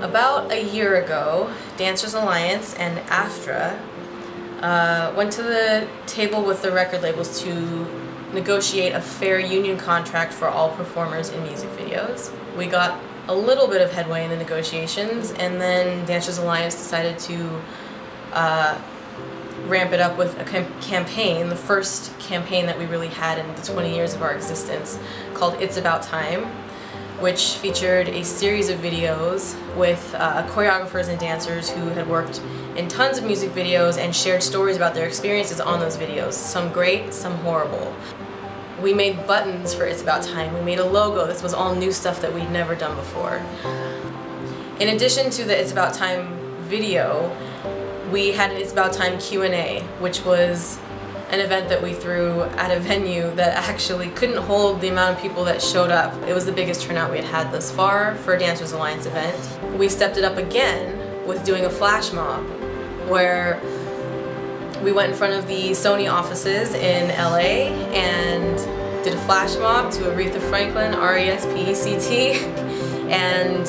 About a year ago, Dancers Alliance and AFTRA went to the table with the record labels to negotiate a fair union contract for all performers in music videos. We got a little bit of headway in the negotiations, and then Dancers Alliance decided to ramp it up with a campaign, the first campaign that we really had in the 20 years of our existence, called It's About Time, which featured a series of videos with choreographers and dancers who had worked in tons of music videos and shared stories about their experiences on those videos, some great, some horrible. We made buttons for It's About Time, we made a logo. This was all new stuff that we'd never done before. In addition to the It's About Time video, we had an It's About Time Q&A, which was an event that we threw at a venue that actually couldn't hold the amount of people that showed up. It was the biggest turnout we had had thus far for a Dancers Alliance event. We stepped it up again with doing a flash mob, where we went in front of the Sony offices in LA and did a flash mob to Aretha Franklin, R-E-S-P-E-C-T, and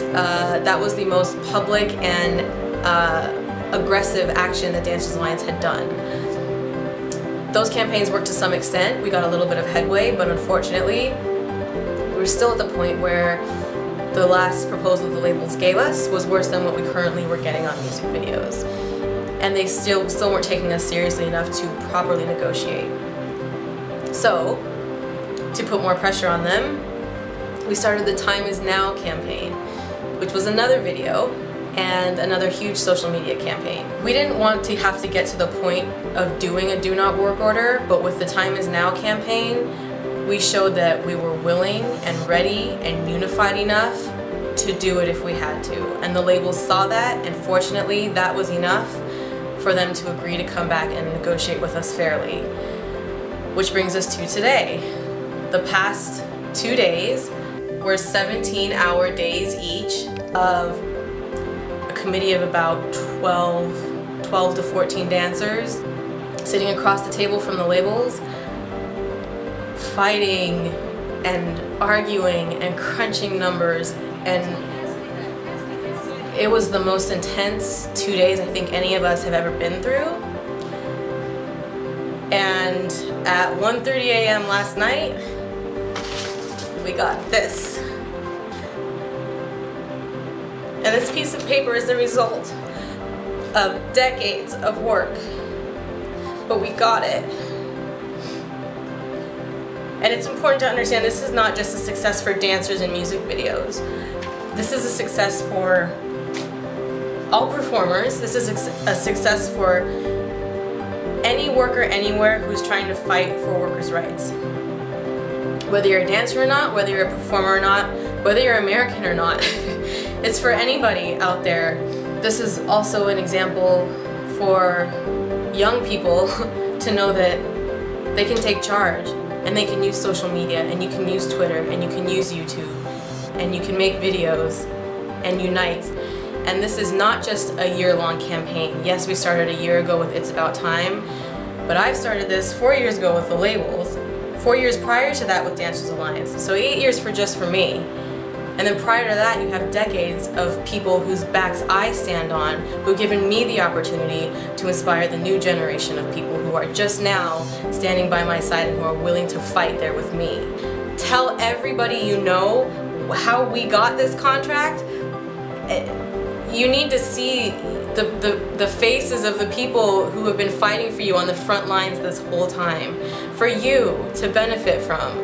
that was the most public and aggressive action that Dancers Alliance had done. Those campaigns worked to some extent. We got a little bit of headway, but unfortunately, we were still at the point where the last proposal the labels gave us was worse than what we currently were getting on music videos. And they still weren't taking us seriously enough to properly negotiate. So, to put more pressure on them, we started the Time Is Now campaign, which was another video and another huge social media campaign. We didn't want to have to get to the point of doing a do not work order, but with the Time Is Now campaign, we showed that we were willing and ready and unified enough to do it if we had to. And the labels saw that, and fortunately that was enough for them to agree to come back and negotiate with us fairly. Which brings us to today. The past 2 days were 17-hour days each of committee of about 12 to 14 dancers sitting across the table from the labels, fighting and arguing and crunching numbers, and it was the most intense 2 days I think any of us have ever been through. And at 1:30 a.m. last night, we got this. And this piece of paper is the result of decades of work, but we got it. And it's important to understand this is not just a success for dancers in music videos. This is a success for all performers. This is a success for any worker anywhere who's trying to fight for workers' rights. Whether you're a dancer or not, whether you're a performer or not, whether you're American or not. It's for anybody out there. This is also an example for young people to know that they can take charge, and they can use social media, and you can use Twitter, and you can use YouTube, and you can make videos and unite. And this is not just a year-long campaign. Yes, we started a year ago with It's About Time, but I've started this 4 years ago with the labels, 4 years prior to that with Dancers Alliance, so 8 years just for me. And then prior to that, you have decades of people whose backs I stand on, who've given me the opportunity to inspire the new generation of people who are just now standing by my side and who are willing to fight there with me. Tell everybody you know how we got this contract. You need to see the faces of the people who have been fighting for you on the front lines this whole time, for you to benefit from.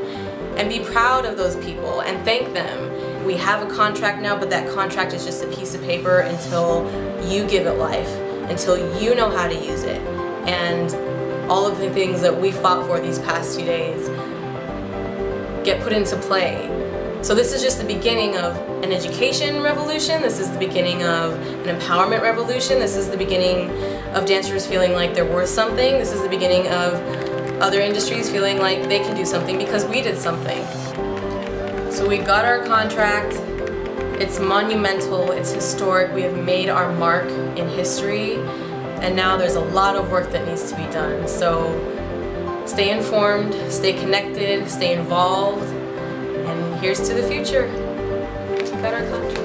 And be proud of those people and thank them. We have a contract now, but that contract is just a piece of paper until you give it life, until you know how to use it. And all of the things that we fought for these past 2 days get put into play. So this is just the beginning of an education revolution. This is the beginning of an empowerment revolution. This is the beginning of dancers feeling like they're worth something. This is the beginning of other industries feeling like they can do something because we did something. So we got our contract. It's monumental, it's historic. We have made our mark in history, and now there's a lot of work that needs to be done. So stay informed, stay connected, stay involved, and here's to the future. We got our contract.